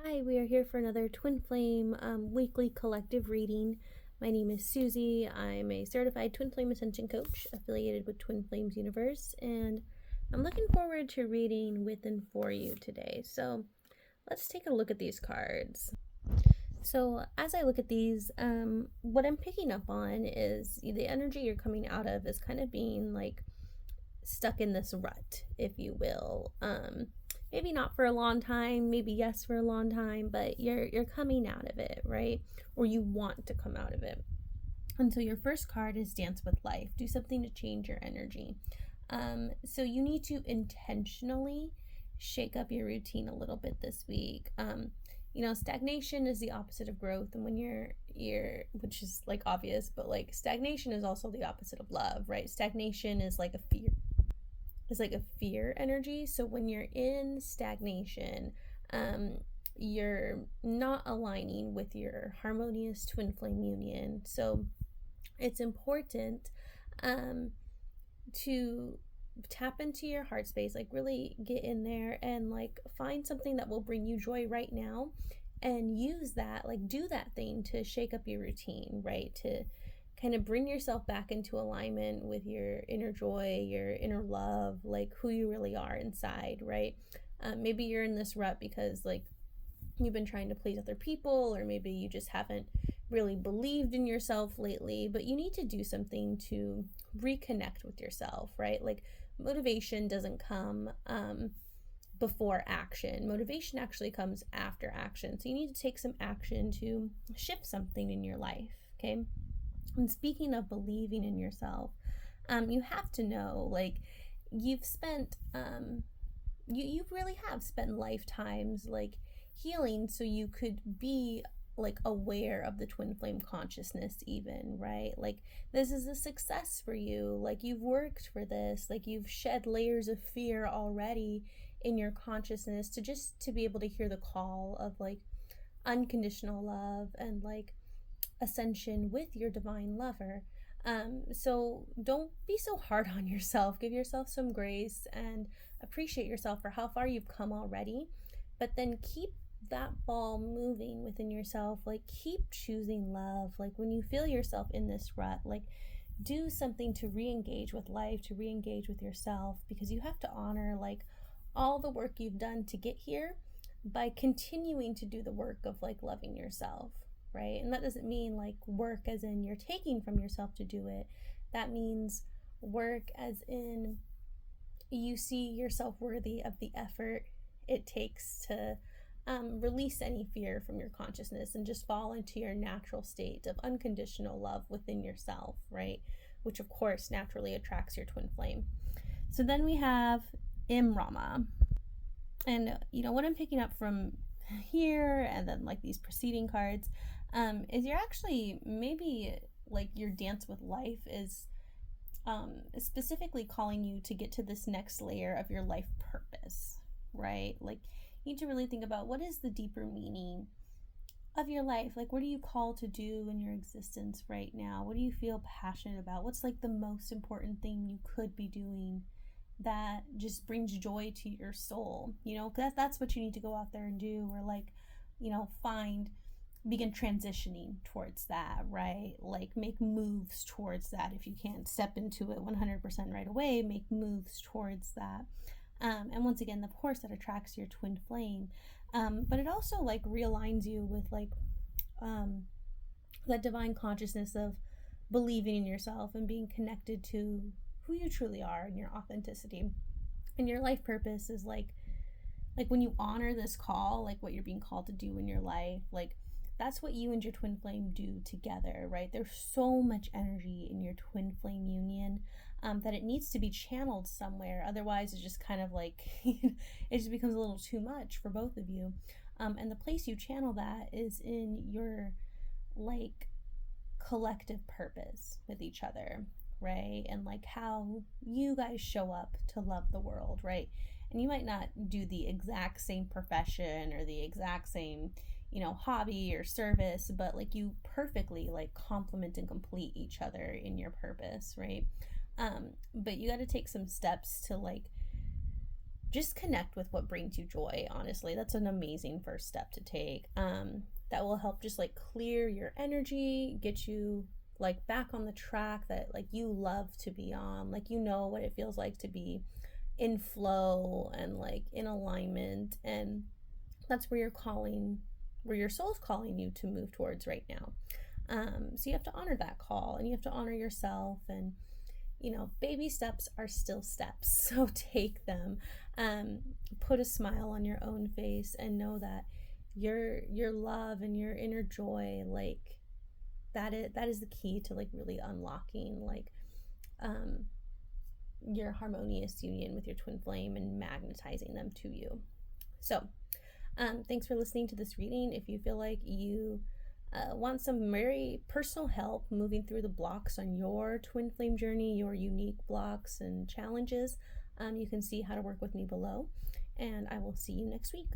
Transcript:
Hi, we are here for another Twin Flame weekly collective reading. My name is Susie. I'm a certified Twin Flame Ascension coach affiliated with Twin Flames Universe, and I'm looking forward to reading with and for you today. So let's take a look at these cards. So as I look at these, what I'm picking up on is the energy you're coming out of is kind of being like stuck in this rut, if you will. Maybe not for a long time, maybe yes for a long time, but you're coming out of it, right? Or you want to come out of it. And so your first card is Dance with Life. Do something to change your energy. So you need to intentionally shake up your routine a little bit this week. Stagnation is the opposite of growth, and when you're which is like obvious, but like stagnation is also the opposite of love, right? Stagnation is like a fear. It's like a fear energy. So when you're in stagnation, you're not aligning with your harmonious twin flame union. So it's important to tap into your heart space, like really get in there and like find something that will bring you joy right now and use that, like do that thing to shake up your routine, right? To kind of bring yourself back into alignment with your inner joy, your inner love, like who you really are inside, right? Maybe you're in this rut because like you've been trying to please other people, or maybe you just haven't really believed in yourself lately, but you need to do something to reconnect with yourself, right? Like motivation doesn't come before action. Motivation actually comes after action. So you need to take some action to shift something in your life, okay? And speaking of believing in yourself, you have to know, like, you've spent, you really have spent lifetimes, like, healing so you could be, like, aware of the twin flame consciousness even, right? Like, this is a success for you. Like, you've worked for this. Like, you've shed layers of fear already in your consciousness to be able to hear the call of, like, unconditional love and, like, ascension with your divine lover. So don't be so hard on yourself. Give yourself some grace and appreciate yourself for how far you've come already, but then keep that ball moving within yourself. Like keep choosing love. Like when you feel yourself in this rut, like do something to re-engage with life, to re-engage with yourself, because you have to honor like all the work you've done to get here by continuing to do the work of like loving yourself, right? And that doesn't mean like work as in you're taking from yourself to do it. That means work as in you see yourself worthy of the effort it takes to release any fear from your consciousness and just fall into your natural state of unconditional love within yourself, right? Which of course naturally attracts your twin flame. So then we have Imrama. And what I'm picking up from here and then like these preceding cards is you're actually maybe like your dance with life is specifically calling you to get to this next layer of your life purpose, right? Like you need to really think about what is the deeper meaning of your life. Like what are you called to do in your existence right now? What do you feel passionate about? What's like the most important thing you could be doing that just brings joy to your soul? That's what you need to go out there and do, or like begin transitioning towards that, right? Like make moves towards that. If you can't step into it 100% right away, make moves towards that. And once again, of course, that attracts your twin flame, but it also like realigns you with like that divine consciousness of believing in yourself and being connected to who you truly are and your authenticity. And your life purpose is like when you honor this call, like what you're being called to do in your life, like that's what you and your twin flame do together, right? There's so much energy in your twin flame union that it needs to be channeled somewhere. Otherwise, it's just kind of like, it just becomes a little too much for both of you. And the place you channel that is in your like collective purpose with each other, right? And like how you guys show up to love the world, right? And you might not do the exact same profession or the exact same hobby or service, but like you perfectly like complement and complete each other in your purpose, right? But you got to take some steps to like just connect with what brings you joy. Honestly, that's an amazing first step to take. That will help just like clear your energy, get you like back on the track that like you love to be on, like you know what it feels like to be in flow and like in alignment. And that's where your soul's calling you to move towards right now. So you have to honor that call, and you have to honor yourself. And baby steps are still steps, so take them. Put a smile on your own face and know that your love and your inner joy, like that is the key to like really unlocking like your harmonious union with your twin flame and magnetizing them to you. So thanks for listening to this reading. If you feel like you want some very personal help moving through the blocks on your twin flame journey, your unique blocks and challenges, you can see how to work with me below. And I will see you next week.